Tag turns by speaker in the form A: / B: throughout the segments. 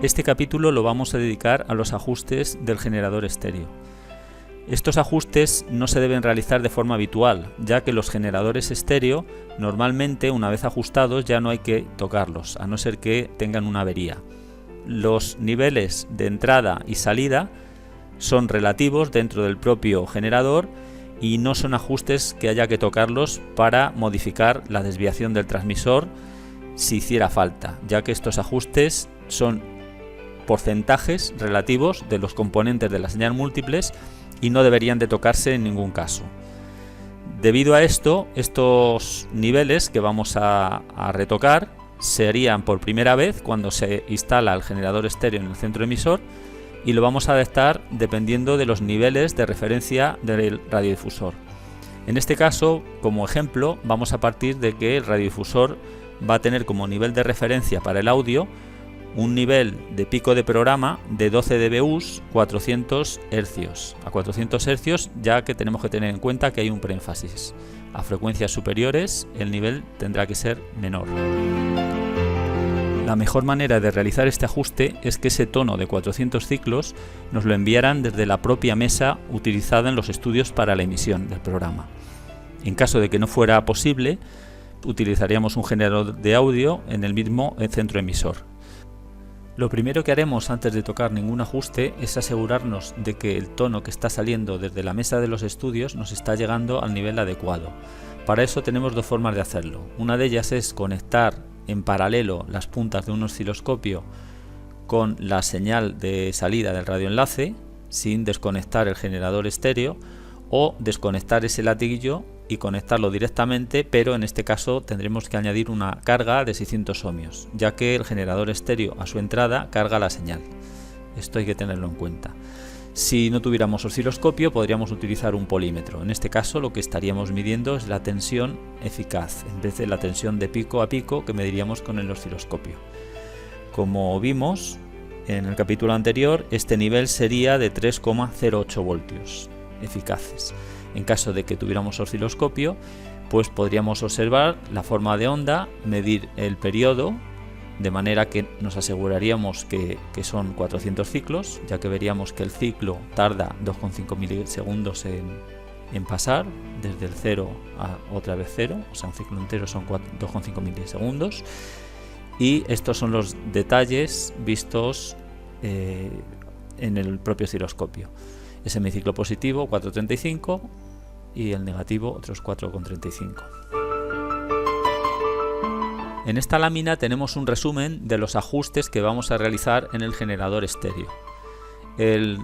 A: Este capítulo lo vamos a dedicar a los ajustes del generador estéreo. Estos ajustes no se deben realizar de forma habitual, ya que los generadores estéreo normalmente, una vez ajustados, ya no hay que tocarlos, a no ser que tengan una avería. Los niveles de entrada y salida son relativos dentro del propio generador y no son ajustes que haya que tocarlos para modificar la desviación del transmisor si hiciera falta, ya que estos ajustes son porcentajes relativos de los componentes de la señal múltiples y no deberían de tocarse en ningún caso. Debido a esto, estos niveles que vamos a retocar serían por primera vez cuando se instala el generador estéreo en el centro emisor, y lo vamos a adaptar dependiendo de los niveles de referencia del radiodifusor. En este caso, como ejemplo, vamos a partir de que el radiodifusor va a tener como nivel de referencia para el audio un nivel de pico de programa de 12 dBus 400 Hz. A 400 Hz, ya que tenemos que tener en cuenta que hay un preénfasis. A frecuencias superiores el nivel tendrá que ser menor. La mejor manera de realizar este ajuste es que ese tono de 400 ciclos nos lo enviaran desde la propia mesa utilizada en los estudios para la emisión del programa. En caso de que no fuera posible, utilizaríamos un generador de audio en el mismo centro emisor. Lo primero que haremos antes de tocar ningún ajuste es asegurarnos de que el tono que está saliendo desde la mesa de los estudios nos está llegando al nivel adecuado. Para eso tenemos dos formas de hacerlo. Una de ellas es conectar en paralelo las puntas de un osciloscopio con la señal de salida del radioenlace sin desconectar el generador estéreo, o desconectar ese latiguillo y conectarlo directamente, pero en este caso tendremos que añadir una carga de 600 ohmios, ya que el generador estéreo a su entrada carga la señal. Esto hay que tenerlo en cuenta. Si no tuviéramos osciloscopio, podríamos utilizar un polímetro. En este caso lo que estaríamos midiendo es la tensión eficaz, en vez de la tensión de pico a pico que mediríamos con el osciloscopio. Como vimos en el capítulo anterior, este nivel sería de 3,08 voltios eficaces. En caso de que tuviéramos osciloscopio, pues podríamos observar la forma de onda, medir el periodo, de manera que nos aseguraríamos que son 400 ciclos, ya que veríamos que el ciclo tarda 2,5 milisegundos en pasar, desde el 0 a otra vez 0, o sea, un ciclo entero son 2,5 milisegundos. Y estos son los detalles vistos en el propio osciloscopio. El semiciclo positivo 4,35 y el negativo otros 4,35. En esta lámina tenemos un resumen de los ajustes que vamos a realizar en el generador estéreo. El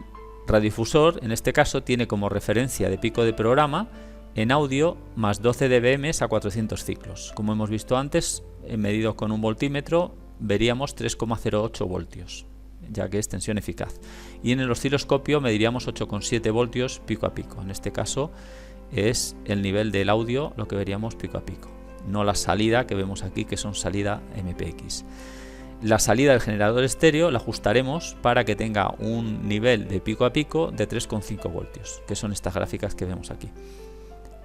A: radiodifusor en este caso tiene como referencia de pico de programa en audio más 12 dBm a 400 ciclos. Como hemos visto antes, medido con un voltímetro veríamos 3,08 voltios, ya que es tensión eficaz. Y en el osciloscopio mediríamos 8,7 voltios pico a pico. En este caso es el nivel del audio lo que veríamos pico a pico, no la salida que vemos aquí, que son salida MPX. La salida del generador estéreo la ajustaremos para que tenga un nivel de pico a pico de 3,5 voltios, que son estas gráficas que vemos aquí.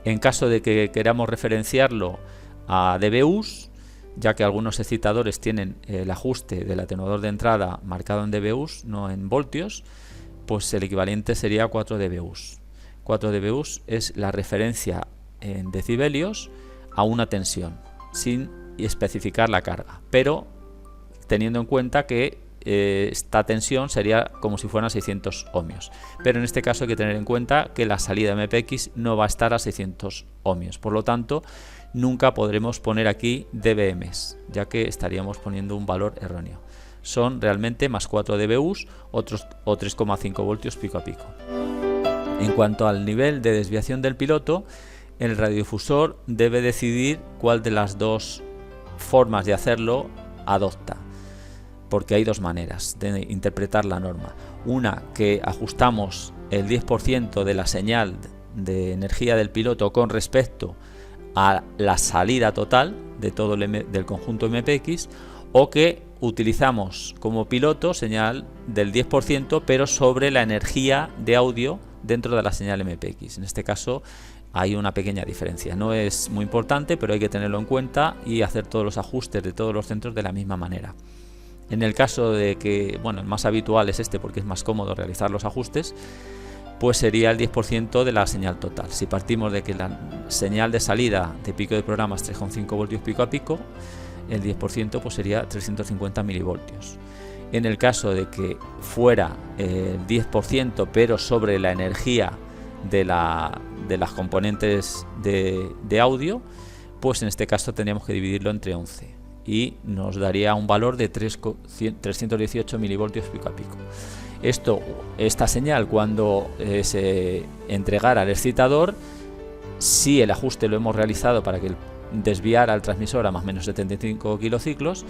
A: En caso de que queramos referenciarlo a dBus, ya que algunos excitadores tienen el ajuste del atenuador de entrada marcado en dBus, no en voltios, pues el equivalente sería 4 dBus. 4 dBus es la referencia en decibelios a una tensión, sin especificar la carga, pero teniendo en cuenta que esta tensión sería como si fueran 600 ohmios. Pero en este caso hay que tener en cuenta que la salida MPX no va a estar a 600 ohmios, por lo tanto nunca podremos poner aquí dBms, ya que estaríamos poniendo un valor erróneo. Son realmente más 4 dBus o 3,5 voltios pico a pico. En cuanto al nivel de desviación del piloto, el radiodifusor debe decidir cuál de las dos formas de hacerlo adopta, porque hay dos maneras de interpretar la norma. Una, que ajustamos el 10% de la señal de energía del piloto con respecto a la salida total de todo del conjunto MPX, o que utilizamos como piloto señal del 10% pero sobre la energía de audio dentro de la señal MPX. En este caso hay una pequeña diferencia, no es muy importante, pero hay que tenerlo en cuenta y hacer todos los ajustes de todos los centros de la misma manera. En el caso de que, bueno, el más habitual es este porque es más cómodo realizar los ajustes, pues sería el 10% de la señal total. Si partimos de que la señal de salida de pico de programa es 3,5 voltios pico a pico, el 10% pues sería 350 milivoltios. En el caso de que fuera el 10% pero sobre la energía de las componentes de audio, pues en este caso tendríamos que dividirlo entre 11 y nos daría un valor de 318 milivoltios pico a pico. Esta señal, cuando se entregara al excitador, si el ajuste lo hemos realizado para que desviara al transmisor a más o menos 75 kilociclos,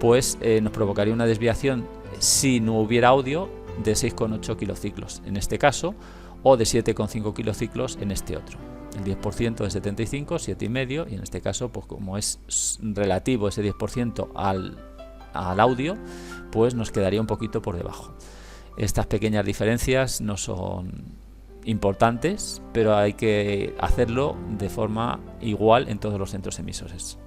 A: pues nos provocaría una desviación, si no hubiera audio, de 6,8 kilociclos en este caso, o de 7,5 kilociclos en este otro. El 10% de 75, 7,5, y en este caso, pues como es relativo ese 10% al audio, pues nos quedaría un poquito por debajo. Estas pequeñas diferencias no son importantes, pero hay que hacerlo de forma igual en todos los centros emisores.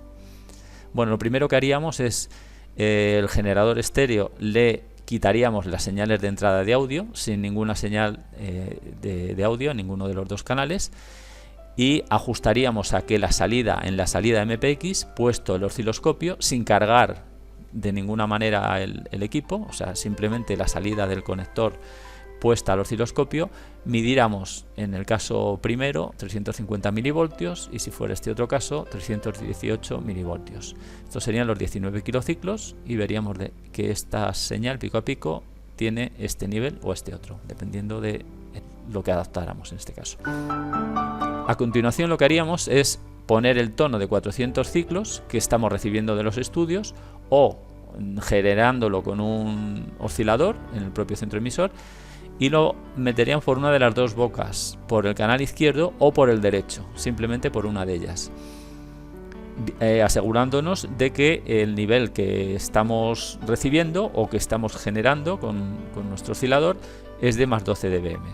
A: Bueno, lo primero que haríamos es el generador estéreo, le quitaríamos las señales de entrada de audio, sin ninguna señal de audio en ninguno de los dos canales, y ajustaríamos a que en la salida MPX, puesto el osciloscopio, sin cargar de ninguna manera el equipo, o sea, simplemente la salida del conector puesta al osciloscopio, midiéramos en el caso primero 350 milivoltios y si fuera este otro caso 318 milivoltios. Estos serían los 19 kilociclos y veríamos que esta señal pico a pico tiene este nivel o este otro, dependiendo de lo que adaptáramos en este caso. A continuación lo que haríamos es poner el tono de 400 ciclos que estamos recibiendo de los estudios o generándolo con un oscilador en el propio centro emisor, y lo meterían por una de las dos bocas, por el canal izquierdo o por el derecho, simplemente por una de ellas, asegurándonos de que el nivel que estamos recibiendo o que estamos generando con nuestro oscilador es de más 12 dBm.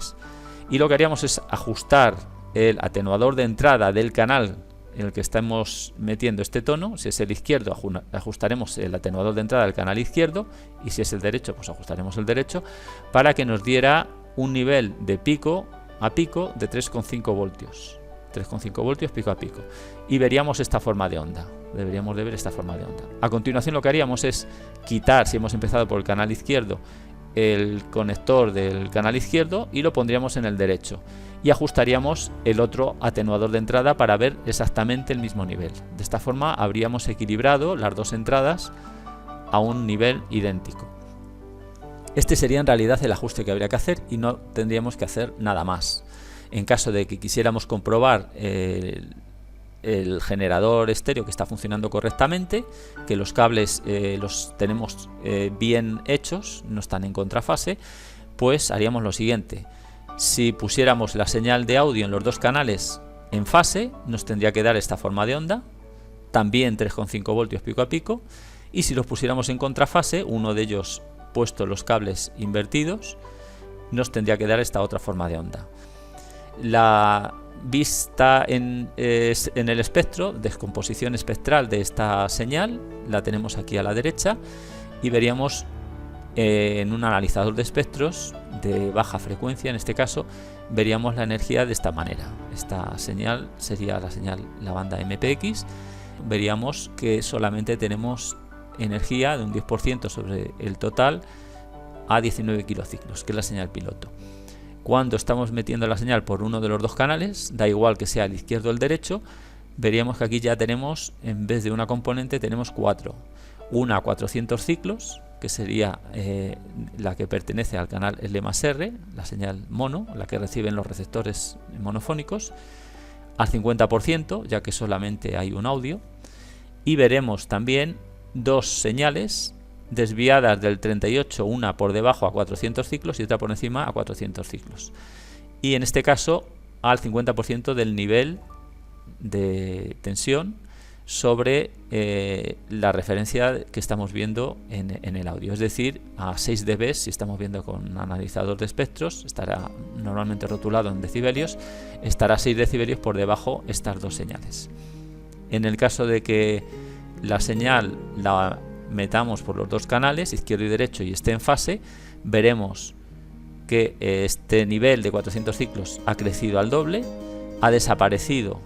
A: Y lo que haríamos es ajustar el atenuador de entrada del canal en el que estamos metiendo este tono. Si es el izquierdo, ajustaremos el atenuador de entrada del canal izquierdo, y si es el derecho, pues ajustaremos el derecho, para que nos diera un nivel de pico a pico de 3,5 voltios. 3,5 voltios pico a pico. Y veríamos esta forma de onda. Deberíamos de ver esta forma de onda. A continuación lo que haríamos es quitar, si hemos empezado por el canal izquierdo, el conector del canal izquierdo y lo pondríamos en el derecho, y ajustaríamos el otro atenuador de entrada para ver exactamente el mismo nivel. De esta forma habríamos equilibrado las dos entradas a un nivel idéntico. Este sería en realidad el ajuste que habría que hacer y no tendríamos que hacer nada más. En caso de que quisiéramos comprobar el generador estéreo que está funcionando correctamente, que los cables los tenemos bien hechos, no están en contrafase, pues haríamos lo siguiente. Si pusiéramos la señal de audio en los dos canales en fase, nos tendría que dar esta forma de onda, también 3,5 voltios pico a pico, y si los pusiéramos en contrafase, uno de ellos puesto los cables invertidos, nos tendría que dar esta otra forma de onda. La vista en el espectro, descomposición espectral de esta señal, la tenemos aquí a la derecha, y veríamos en un analizador de espectros de baja frecuencia, en este caso, veríamos la energía de esta manera. Esta señal sería la banda MPX. Veríamos que solamente tenemos energía de un 10% sobre el total a 19 kilociclos, que es la señal piloto. Cuando estamos metiendo la señal por uno de los dos canales, da igual que sea el izquierdo o el derecho, veríamos que aquí ya tenemos, en vez de una componente, tenemos cuatro. Una a 400 ciclos, que sería la que pertenece al canal L+R, la señal mono, la que reciben los receptores monofónicos, al 50%, ya que solamente hay un audio, y veremos también dos señales desviadas del 38, una por debajo a 400 ciclos y otra por encima a 400 ciclos, y en este caso al 50% del nivel de tensión sobre la referencia que estamos viendo en el audio, es decir, a 6 dB. Si estamos viendo con un analizador de espectros, estará normalmente rotulado en decibelios, estará a 6 decibelios por debajo estas dos señales. En el caso de que la señal la metamos por los dos canales, izquierdo y derecho, y esté en fase, veremos que este nivel de 400 ciclos ha crecido al doble, ha desaparecido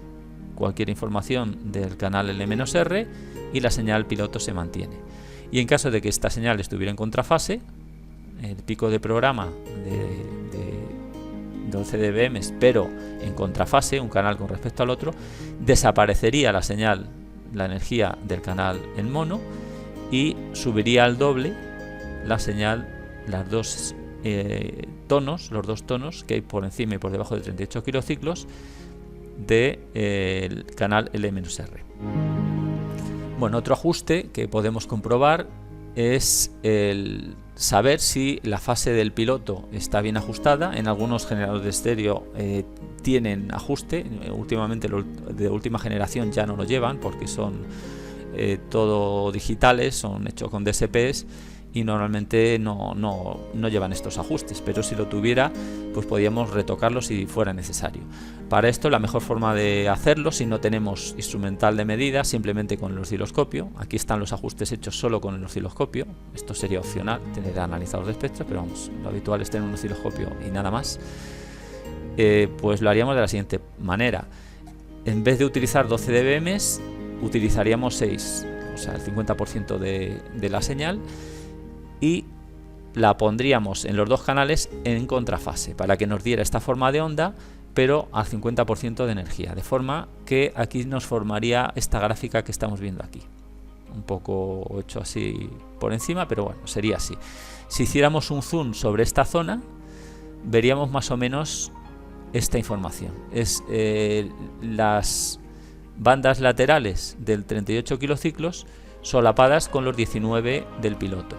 A: cualquier información del canal L-R y la señal piloto se mantiene. Y en caso de que esta señal estuviera en contrafase, el pico de programa de 12 dBm pero en contrafase, un canal con respecto al otro, desaparecería la señal, la energía del canal en mono, y subiría al doble la señal, los dos tonos que hay por encima y por debajo de 38 kilociclos del canal L-R. Bueno, otro ajuste que podemos comprobar es el saber si la fase del piloto está bien ajustada. En algunos generadores de estéreo tienen ajuste, últimamente los de última generación ya no lo llevan porque son todo digitales, son hechos con DSPs y normalmente no llevan estos ajustes, pero si lo tuviera pues podíamos retocarlo si fuera necesario. Para esto la mejor forma de hacerlo, si no tenemos instrumental de medida, simplemente con el osciloscopio. Aquí están los ajustes hechos solo con el osciloscopio, esto sería opcional, tener analizador de espectros, pero vamos, lo habitual es tener un osciloscopio y nada más. Pues lo haríamos de la siguiente manera: en vez de utilizar 12 dBm utilizaríamos 6, o sea el 50% de la señal, y la pondríamos en los dos canales en contrafase para que nos diera esta forma de onda pero al 50% de energía, de forma que aquí nos formaría esta gráfica que estamos viendo aquí, un poco hecho así por encima, pero bueno, sería así. Si hiciéramos un zoom sobre esta zona veríamos más o menos esta información, es las bandas laterales del 38 kilociclos solapadas con los 19 del piloto.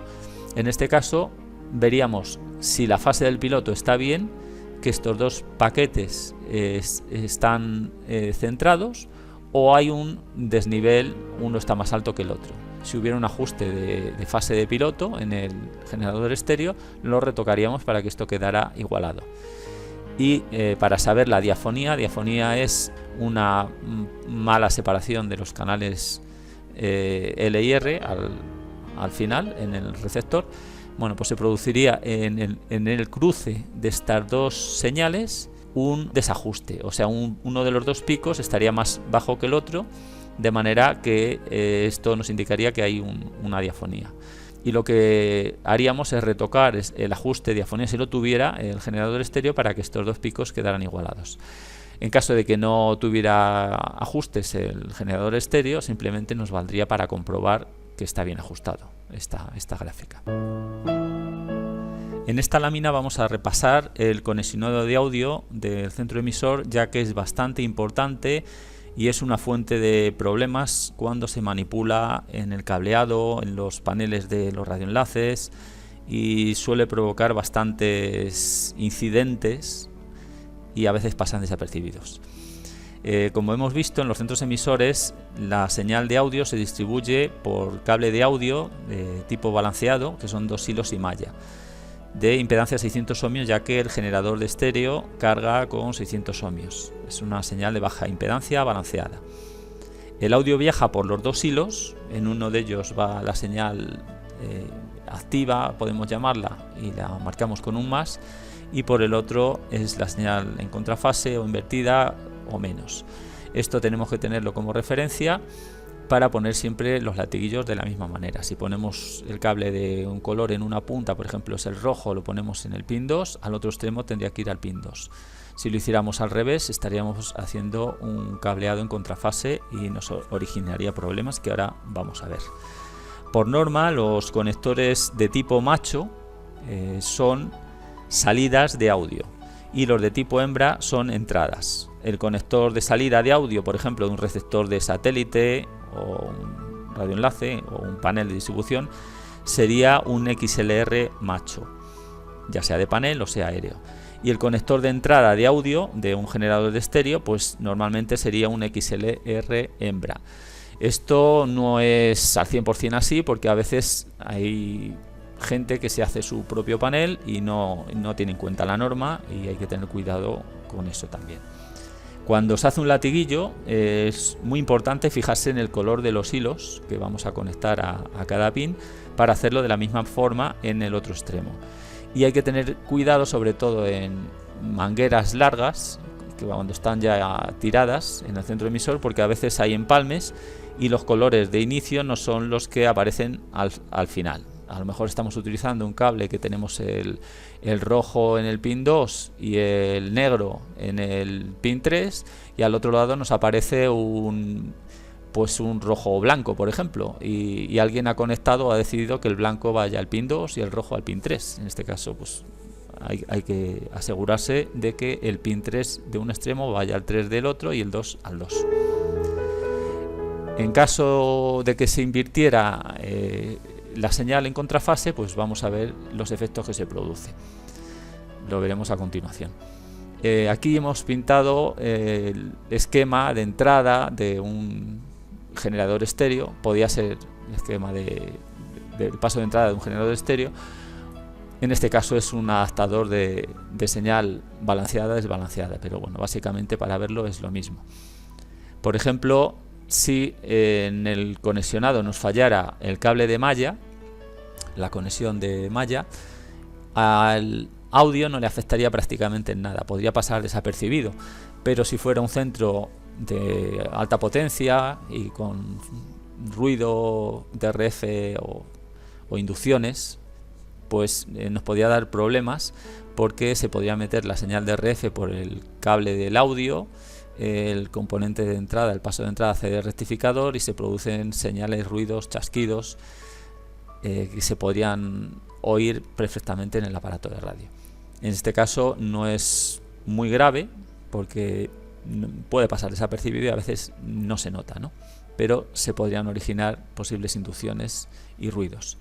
A: En este caso veríamos si la fase del piloto está bien, que estos dos paquetes están centrados, o hay un desnivel, uno está más alto que el otro. Si hubiera un ajuste de fase de piloto en el generador estéreo, lo retocaríamos para que esto quedara igualado. Y para saber la diafonía es una mala separación de los canales L y R al final en el receptor. Bueno, pues se produciría en el cruce de estas dos señales un desajuste, o sea, uno de los dos picos estaría más bajo que el otro, de manera que esto nos indicaría que hay una diafonía. Y lo que haríamos es retocar el ajuste de diafonía, si lo tuviera, el generador estéreo, para que estos dos picos quedaran igualados. En caso de que no tuviera ajustes el generador estéreo, simplemente nos valdría para comprobar que está bien ajustado esta gráfica. En esta lámina vamos a repasar el conexionado de audio del centro emisor, ya que es bastante importante y es una fuente de problemas cuando se manipula en el cableado, en los paneles de los radioenlaces, y suele provocar bastantes incidentes y a veces pasan desapercibidos. Como hemos visto, en los centros emisores la señal de audio se distribuye por cable de audio de tipo balanceado, que son 2 hilos y malla, de impedancia 600 ohmios, ya que el generador de estéreo carga con 600 ohmios. Es una señal de baja impedancia balanceada. El audio viaja por los 2 hilos, en uno de ellos va la señal activa, podemos llamarla, y la marcamos con un más, y por el otro es la señal en contrafase o invertida o menos. Esto tenemos que tenerlo como referencia para poner siempre los latiguillos de la misma manera. Si ponemos el cable de un color en una punta, por ejemplo es el rojo, lo ponemos en el pin 2, al otro extremo tendría que ir al pin 2. Si lo hiciéramos al revés, estaríamos haciendo un cableado en contrafase y nos originaría problemas que ahora vamos a ver. Por norma, los conectores de tipo macho son salidas de audio y los de tipo hembra son entradas. El conector de salida de audio, por ejemplo, de un receptor de satélite o un radioenlace o un panel de distribución, sería un XLR macho, ya sea de panel o sea aéreo. Y el conector de entrada de audio de un generador de estéreo, pues normalmente sería un XLR hembra. Esto no es al 100% así, porque a veces hay gente que se hace su propio panel y no tiene en cuenta la norma, y hay que tener cuidado con eso también. Cuando se hace un latiguillo es muy importante fijarse en el color de los hilos que vamos a conectar a cada pin para hacerlo de la misma forma en el otro extremo. Y hay que tener cuidado sobre todo en mangueras largas, que cuando están ya tiradas en el centro emisor, porque a veces hay empalmes y los colores de inicio no son los que aparecen al final. A lo mejor estamos utilizando un cable que tenemos el rojo en el pin 2 y el negro en el pin 3, y al otro lado nos aparece un rojo blanco, por ejemplo, y alguien ha decidido que el blanco vaya al pin 2 y el rojo al pin 3. En este caso, pues hay que asegurarse de que el pin 3 de un extremo vaya al 3 del otro y el 2 al 2. En caso de que se invirtiera la señal en contrafase, pues vamos a ver los efectos que se producen. Lo veremos a continuación. Aquí hemos pintado el esquema de entrada de un generador estéreo. Podía ser el esquema del paso de entrada de un generador estéreo. En este caso es un adaptador de señal balanceada desbalanceada, pero bueno, básicamente para verlo es lo mismo. Por ejemplo, si en el conexionado nos fallara el cable de malla, la conexión de malla, al audio no le afectaría prácticamente en nada, podría pasar desapercibido, pero si fuera un centro de alta potencia y con ruido de RF o inducciones, pues nos podría dar problemas, porque se podría meter la señal de RF por el cable del audio, el componente de entrada, el paso de entrada CD rectificador, y se producen señales, ruidos, chasquidos que se podrían oír perfectamente en el aparato de radio. En este caso no es muy grave, porque puede pasar desapercibido y a veces no se nota, ¿no? Pero se podrían originar posibles inducciones y ruidos.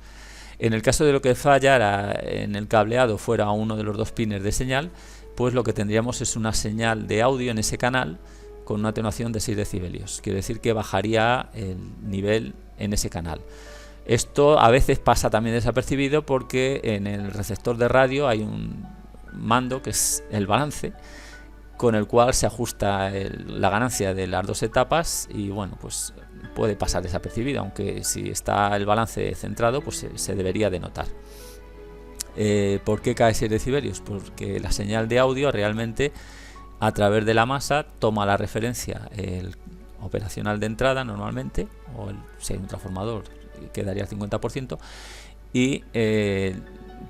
A: En el caso de lo que fallara en el cableado fuera uno de los dos pines de señal, pues lo que tendríamos es una señal de audio en ese canal con una atenuación de 6 decibelios. Quiere decir que bajaría el nivel en ese canal. Esto a veces pasa también desapercibido, porque en el receptor de radio hay un mando que es el balance, con el cual se ajusta la ganancia de las dos etapas, y bueno, pues puede pasar desapercibido, aunque si está el balance centrado, pues se debería de notar. ¿Por qué cae 6 decibelios? Porque la señal de audio realmente, a través de la masa, toma la referencia el operacional de entrada normalmente, o si hay un transformador quedaría al 50%, y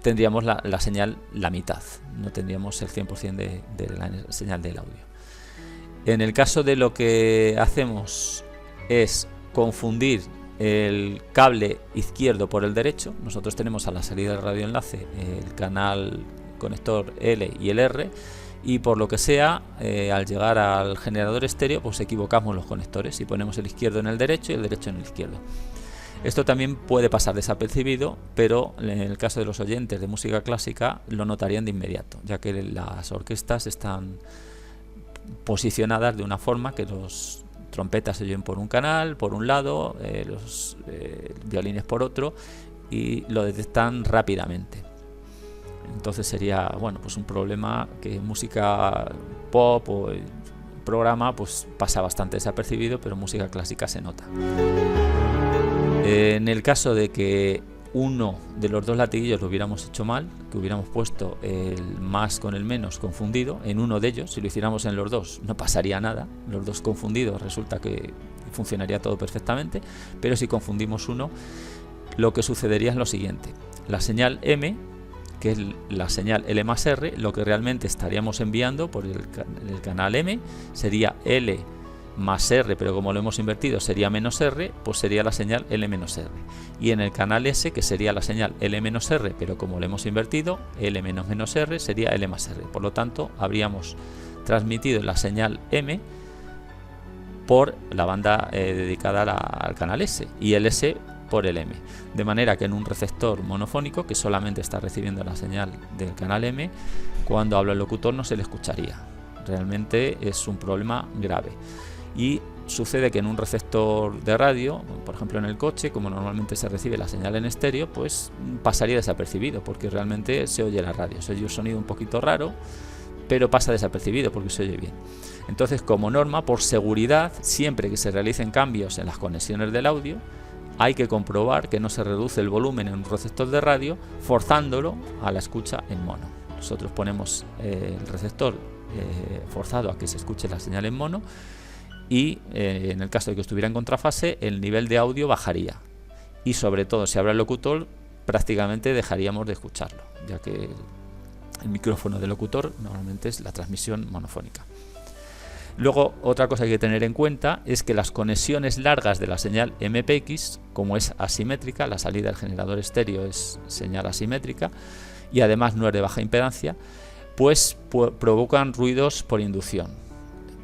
A: tendríamos la señal la mitad, no tendríamos el 100% de la señal del audio. En el caso de lo que hacemos es confundir el cable izquierdo por el derecho, nosotros tenemos a la salida del radioenlace el canal conector L y el R, y por lo que sea, al llegar al generador estéreo, pues equivocamos los conectores y ponemos el izquierdo en el derecho y el derecho en el izquierdo. Esto también puede pasar desapercibido, pero en el caso de los oyentes de música clásica lo notarían de inmediato, ya que las orquestas están posicionadas de una forma que los trompetas se oyen por un canal, por un lado, los violines por otro, y lo detectan rápidamente. Entonces sería, bueno, pues un problema que en música pop o programa pues pasa bastante desapercibido, pero en música clásica se nota. En el caso de que uno de los dos latiguillos lo hubiéramos hecho mal, que hubiéramos puesto el más con el menos confundido en uno de ellos, si lo hiciéramos en los dos no pasaría nada, los dos confundidos resulta que funcionaría todo perfectamente, pero si confundimos uno, lo que sucedería es lo siguiente: la señal M, que es la señal L más R, lo que realmente estaríamos enviando por el canal M sería L más R, pero como lo hemos invertido sería menos R, pues sería la señal L menos R. Y en el canal S, que sería la señal L menos R, pero como lo hemos invertido, L menos menos R sería L más R. Por lo tanto, habríamos transmitido la señal M por la banda dedicada al canal S, y el S por el M. De manera que en un receptor monofónico, que solamente está recibiendo la señal del canal M, cuando habla el locutor no se le escucharía. Realmente es un problema grave. Y sucede que en un receptor de radio, por ejemplo en el coche, como normalmente se recibe la señal en estéreo, pues pasaría desapercibido, porque realmente se oye la radio, se oye un sonido un poquito raro, pero pasa desapercibido porque se oye bien. Entonces, como norma, por seguridad, siempre que se realicen cambios en las conexiones del audio, hay que comprobar que no se reduce el volumen en un receptor de radio forzándolo a la escucha en mono. Nosotros ponemos el receptor forzado a que se escuche la señal en mono y en el caso de que estuviera en contrafase, el nivel de audio bajaría. Y sobre todo, si habla el locutor, prácticamente dejaríamos de escucharlo, ya que el micrófono del locutor normalmente es la transmisión monofónica. Luego, otra cosa que hay que tener en cuenta es que las conexiones largas de la señal MPX, como es asimétrica, la salida del generador estéreo es señal asimétrica y además no es de baja impedancia, pues provocan ruidos por inducción.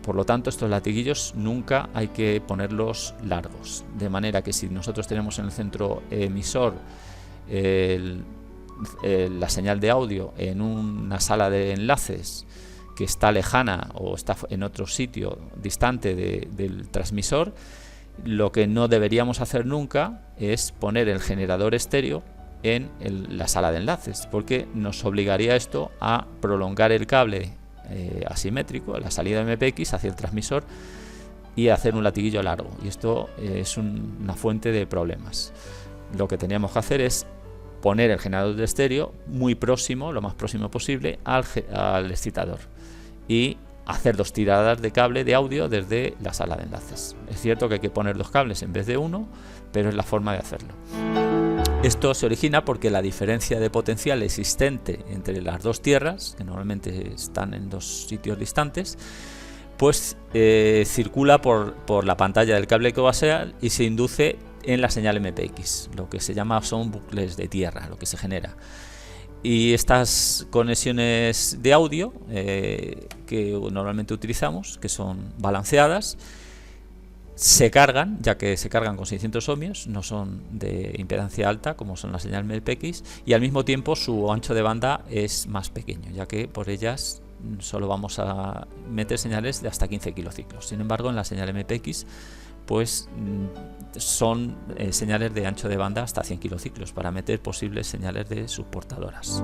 A: Por lo tanto, estos latiguillos nunca hay que ponerlos largos, de manera que si nosotros tenemos en el centro emisor la señal de audio en una sala de enlaces que está lejana o está en otro sitio distante del transmisor, lo que no deberíamos hacer nunca es poner el generador estéreo en la sala de enlaces, porque nos obligaría esto a prolongar el cable asimétrico, la salida MPX hacia el transmisor, y hacer un latiguillo largo, y esto es una fuente de problemas. Lo que teníamos que hacer es poner el generador de estéreo muy próximo, lo más próximo posible al excitador, y hacer 2 tiradas de cable de audio desde la sala de enlaces. Es cierto que hay que poner 2 cables en vez de 1, pero es la forma de hacerlo. Esto se origina porque la diferencia de potencial existente entre las 2 tierras, que normalmente están en 2 sitios distantes, pues circula por la pantalla del cable coaxial y se induce en la señal MPX, lo que se llama son bucles de tierra, lo que se genera. Y estas conexiones de audio que normalmente utilizamos, que son balanceadas, se cargan, ya que se cargan con 600 ohmios, no son de impedancia alta como son la señal MPX, y al mismo tiempo su ancho de banda es más pequeño, ya que por ellas solo vamos a meter señales de hasta 15 kilociclos. Sin embargo, en la señal MPX pues son señales de ancho de banda hasta 100 kilociclos para meter posibles señales de subportadoras.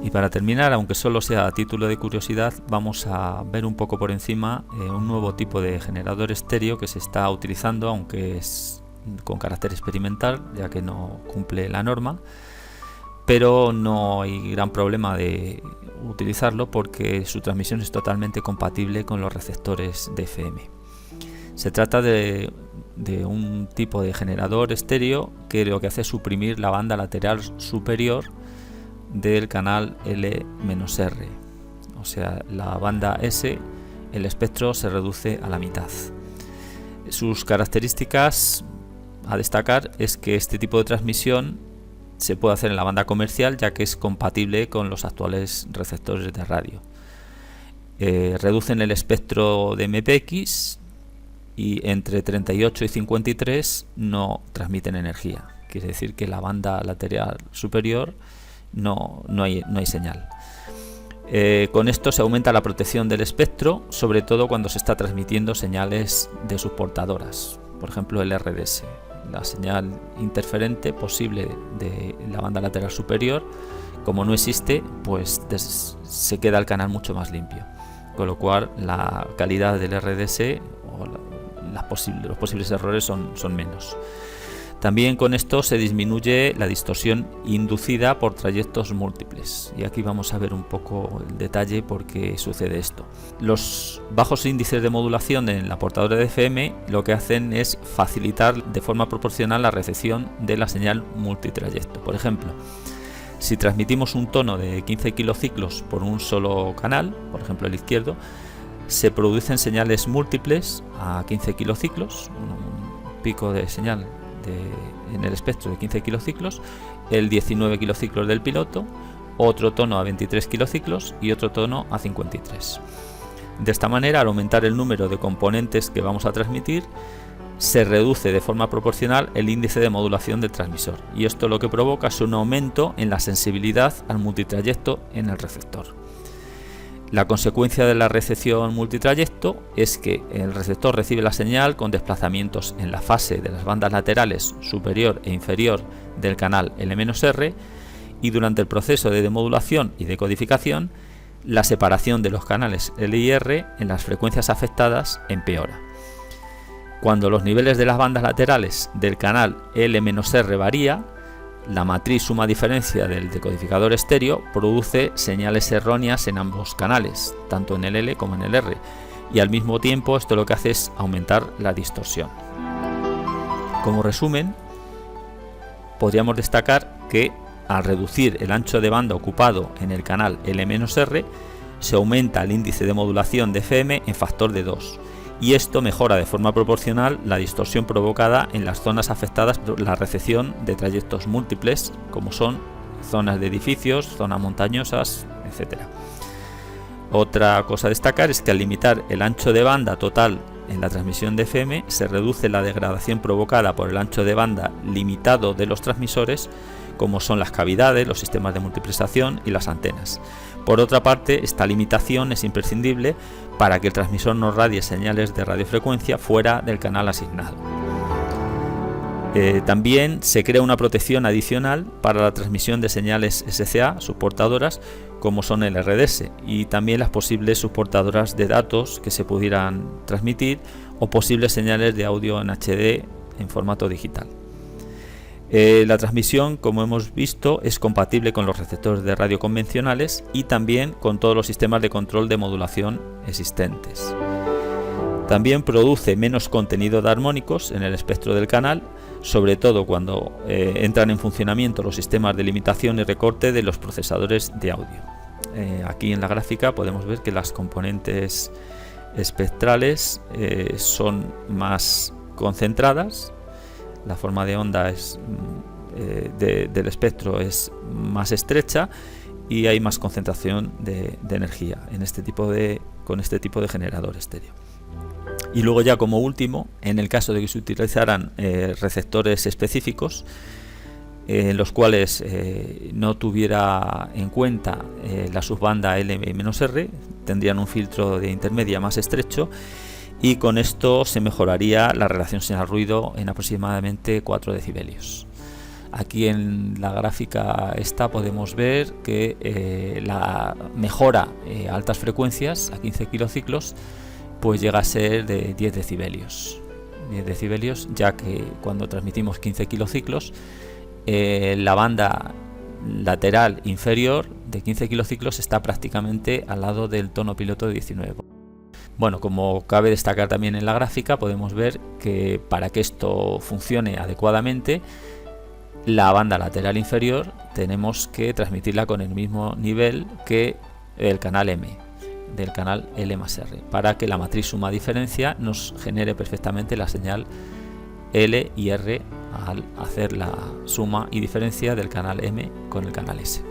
A: Y para terminar, aunque solo sea a título de curiosidad, vamos a ver un poco por encima un nuevo tipo de generador estéreo que se está utilizando, aunque es con carácter experimental, ya que no cumple la norma, pero no hay gran problema de utilizarlo porque su transmisión es totalmente compatible con los receptores de FM. Se trata de un tipo de generador estéreo que lo que hace es suprimir la banda lateral superior del canal L-R, o sea, la banda S, el espectro se reduce a la mitad. Sus características a destacar es que este tipo de transmisión se puede hacer en la banda comercial, ya que es compatible con los actuales receptores de radio. Reducen el espectro de MPX y entre 38 y 53 no transmiten energía. Quiere decir que la banda lateral superior no hay señal. Con esto se aumenta la protección del espectro, sobre todo cuando se está transmitiendo señales de subportadoras, por ejemplo el RDS. La señal interferente posible de la banda lateral superior, como no existe, pues se queda el canal mucho más limpio, con lo cual la calidad del RDS o los posibles errores son menos. También con esto se disminuye la distorsión inducida por trayectos múltiples, y aquí vamos a ver un poco el detalle por qué sucede esto. Los bajos índices de modulación en la portadora de FM lo que hacen es facilitar de forma proporcional la recepción de la señal multitrayecto. Por ejemplo, si transmitimos un tono de 15 kilociclos por un solo canal, por ejemplo el izquierdo, se producen señales múltiples a 15 kilociclos, un pico de señal en el espectro de 15 kilociclos, el 19 kilociclos del piloto, otro tono a 23 kilociclos y otro tono a 53. De esta manera, al aumentar el número de componentes que vamos a transmitir, se reduce de forma proporcional el índice de modulación del transmisor, y esto lo que provoca es un aumento en la sensibilidad al multitrayecto en el receptor. La consecuencia de la recepción multitrayecto es que el receptor recibe la señal con desplazamientos en la fase de las bandas laterales superior e inferior del canal L-R, y durante el proceso de demodulación y decodificación, la separación de los canales L y R en las frecuencias afectadas empeora. Cuando los niveles de las bandas laterales del canal L-R varía, la matriz suma-diferencia del decodificador estéreo produce señales erróneas en ambos canales, tanto en el L como en el R, y al mismo tiempo esto lo que hace es aumentar la distorsión. Como resumen, podríamos destacar que al reducir el ancho de banda ocupado en el canal L-R, se aumenta el índice de modulación de FM en factor de 2, y esto mejora de forma proporcional la distorsión provocada en las zonas afectadas por la recepción de trayectos múltiples, como son zonas de edificios, zonas montañosas, etc. Otra cosa a destacar es que al limitar el ancho de banda total en la transmisión de FM, se reduce la degradación provocada por el ancho de banda limitado de los transmisores, como son las cavidades, los sistemas de multiplexación y las antenas. Por otra parte, esta limitación es imprescindible para que el transmisor no radie señales de radiofrecuencia fuera del canal asignado. También se crea una protección adicional para la transmisión de señales SCA subportadoras, como son el RDS, y también las posibles subportadoras de datos que se pudieran transmitir, o posibles señales de audio en HD en formato digital. La transmisión, como hemos visto, es compatible con los receptores de radio convencionales y también con todos los sistemas de control de modulación existentes. También produce menos contenido de armónicos en el espectro del canal, sobre todo cuando entran en funcionamiento los sistemas de limitación y recorte de los procesadores de audio. Aquí en la gráfica podemos ver que las componentes espectrales son más concentradas. La forma de onda del espectro es más estrecha y hay más concentración de energía con este tipo de generador estéreo. Y luego ya como último, en el caso de que se utilizaran receptores específicos en los cuales no tuviera en cuenta la subbanda L-R, tendrían un filtro de intermedia más estrecho, y con esto se mejoraría la relación señal-ruido en aproximadamente 4 decibelios. Aquí en la gráfica esta podemos ver que la mejora a altas frecuencias, a 15 kilociclos, pues llega a ser de 10 decibelios. 10 decibelios, ya que cuando transmitimos 15 kilociclos, la banda lateral inferior de 15 kilociclos está prácticamente al lado del tono piloto de 19. Bueno, como cabe destacar también en la gráfica, podemos ver que para que esto funcione adecuadamente, la banda lateral inferior tenemos que transmitirla con el mismo nivel que el canal M, del canal L+R, para que la matriz suma-diferencia nos genere perfectamente la señal L y R al hacer la suma y diferencia del canal M con el canal S.